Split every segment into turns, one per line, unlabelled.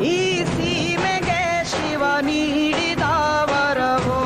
ಈ ಸೀಮೆಗೆ ಶಿವ ನೀಡಿದ ವರವೋ.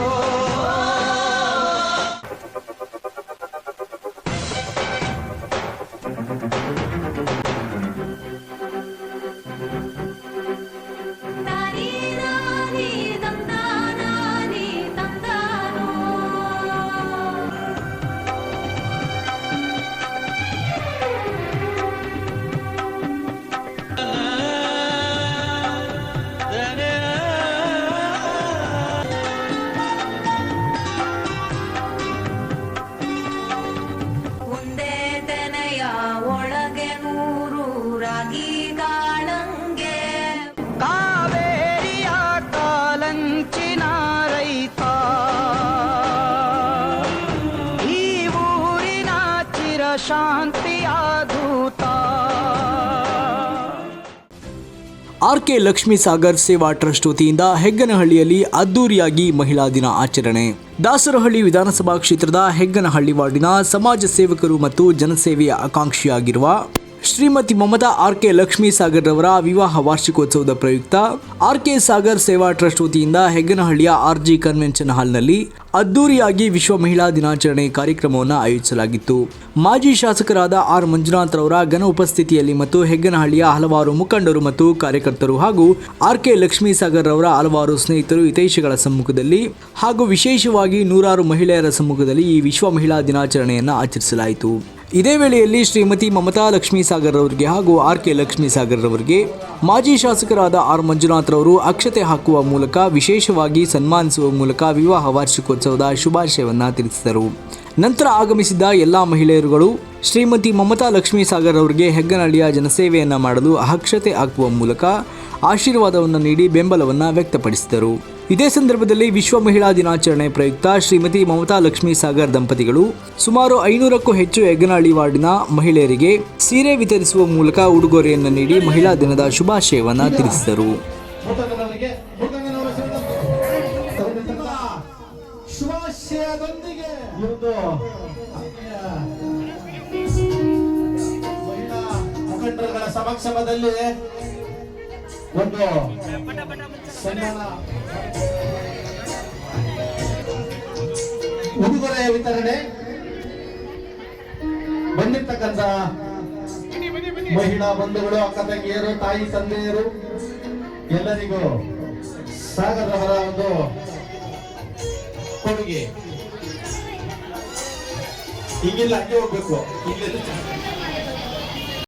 ಆರ್.ಕೆ. ಲಕ್ಷ್ಮೀ ಸಾಗರ್ ಸೇವಾ ಟ್ರಸ್ಟ್ ವತಿಯಿಂದ ಹೆಗ್ಗನಹಳ್ಳಿಯಲ್ಲಿ ಅದ್ದೂರಿಯಾಗಿ ಮಹಿಳಾ ದಿನ ಆಚರಣೆ. ದಾಸರಹಳ್ಳಿ ವಿಧಾನಸಭಾ ಕ್ಷೇತ್ರದ ಹೆಗ್ಗನಹಳ್ಳಿ ವಾರ್ಡಿನ ಸಮಾಜ ಸೇವಕರು ಮತ್ತು ಜನಸೇವೆಯ ಆಕಾಂಕ್ಷಿಯಾಗಿರುವ ಶ್ರೀಮತಿ ಮಮತಾ ಆರ್.ಕೆ. ಲಕ್ಷ್ಮೀ ಸಾಗರ್ ರವರ ವಿವಾಹ ವಾರ್ಷಿಕೋತ್ಸವದ ಪ್ರಯುಕ್ತ ಆರ್.ಕೆ. ಸಾಗರ್ ಸೇವಾ ಟ್ರಸ್ಟ್ ವತಿಯಿಂದ ಹೆಗ್ಗನಹಳ್ಳಿಯ ಆರ್.ಜಿ. ಕನ್ವೆನ್ಷನ್ ಹಾಲ್ನಲ್ಲಿ ಅದ್ದೂರಿಯಾಗಿ ವಿಶ್ವ ಮಹಿಳಾ ದಿನಾಚರಣೆ ಕಾರ್ಯಕ್ರಮವನ್ನು ಆಯೋಜಿಸಲಾಗಿತ್ತು. ಮಾಜಿ ಶಾಸಕರಾದ ಆರ್. ಮಂಜುನಾಥ್ ರವರ ಘನ ಉಪಸ್ಥಿತಿಯಲ್ಲಿ ಮತ್ತು ಹೆಗ್ಗನಹಳ್ಳಿಯ ಹಲವಾರು ಮುಖಂಡರು ಮತ್ತು ಕಾರ್ಯಕರ್ತರು ಹಾಗೂ ಆರ್.ಕೆ. ಲಕ್ಷ್ಮೀ ಸಾಗರ್ ರವರ ಹಲವಾರು ಸ್ನೇಹಿತರು ಹಿತೈಷಿಗಳ ಸಮ್ಮುಖದಲ್ಲಿ ಹಾಗೂ ವಿಶೇಷವಾಗಿ ನೂರಾರು ಮಹಿಳೆಯರ ಸಮ್ಮುಖದಲ್ಲಿ ಈ ವಿಶ್ವ ಮಹಿಳಾ ದಿನಾಚರಣೆಯನ್ನು ಆಚರಿಸಲಾಯಿತು. ಇದೇ ವೇಳೆಯಲ್ಲಿ ಶ್ರೀಮತಿ ಮಮತಾ ಲಕ್ಷ್ಮೀ ಸಾಗರ್ ಅವರಿಗೆ ಹಾಗೂ ಆರ್.ಕೆ. ಲಕ್ಷ್ಮೀ ಸಾಗರ್ ಅವರಿಗೆ ಮಾಜಿ ಶಾಸಕರಾದ ಆರ್. ಮಂಜುನಾಥ್ ರವರು ಅಕ್ಷತೆ ಹಾಕುವ ಮೂಲಕ ವಿಶೇಷವಾಗಿ ಸನ್ಮಾನಿಸುವ ಮೂಲಕ ವಿವಾಹ ವಾರ್ಷಿಕೋತ್ಸವದ ಶುಭಾಶಯವನ್ನು ತಿಳಿಸಿದರು. ನಂತರ ಆಗಮಿಸಿದ್ದ ಎಲ್ಲ ಮಹಿಳೆಯರುಗಳು ಶ್ರೀಮತಿ ಮಮತಾ ಲಕ್ಷ್ಮೀ ಸಾಗರ್ ಅವರಿಗೆ ಹೆಗ್ಗನಹಳ್ಳಿಯ ಜನಸೇವೆಯನ್ನು ಮಾಡಲು ಅಕ್ಷತೆ ಹಾಕುವ ಮೂಲಕ ಆಶೀರ್ವಾದವನ್ನು ನೀಡಿ ಬೆಂಬಲವನ್ನು ವ್ಯಕ್ತಪಡಿಸಿದರು. ಇದೇ ಸಂದರ್ಭದಲ್ಲಿ ವಿಶ್ವ ಮಹಿಳಾ ದಿನಾಚರಣೆ ಪ್ರಯುಕ್ತ ಶ್ರೀಮತಿ ಮಮತಾ ಲಕ್ಷ್ಮೀ ಸಾಗರ್ ದಂಪತಿಗಳು ಸುಮಾರು 500ಕ್ಕೂ ಹೆಚ್ಚು ಹೆಗ್ಗನಹಳ್ಳಿ ವಾರ್ಡಿನ ಮಹಿಳೆಯರಿಗೆ ಸೀರೆ ವಿತರಿಸುವ ಮೂಲಕ ಉಡುಗೊರೆಯನ್ನು ನೀಡಿ ಮಹಿಳಾ ದಿನದ ಶುಭಾಶಯವನ್ನು ತಿಳಿಸಿದರು.
ಸಮಕ್ಷಮದಲ್ಲಿ ಒಂದು ಸನ್ಮಾನ ಉಡುಗೊರೆಯ ವಿತರಣೆ ಬಂದಿರ್ತಕ್ಕಂಥ ಮಹಿಳಾ ಬಂಧುಗಳು, ಅಕ್ಕ ತಂಗಿಯರು, ತಾಯಿ ತಂದೆಯರು ಎಲ್ಲರಿಗೂ ಸಾಗರ್ ಅವರ ಒಂದು ಕೊಡುಗೆ. ಈಗಿಲ್ಲ, ಹಂಗೆ ಹೋಗ್ಬೇಕು.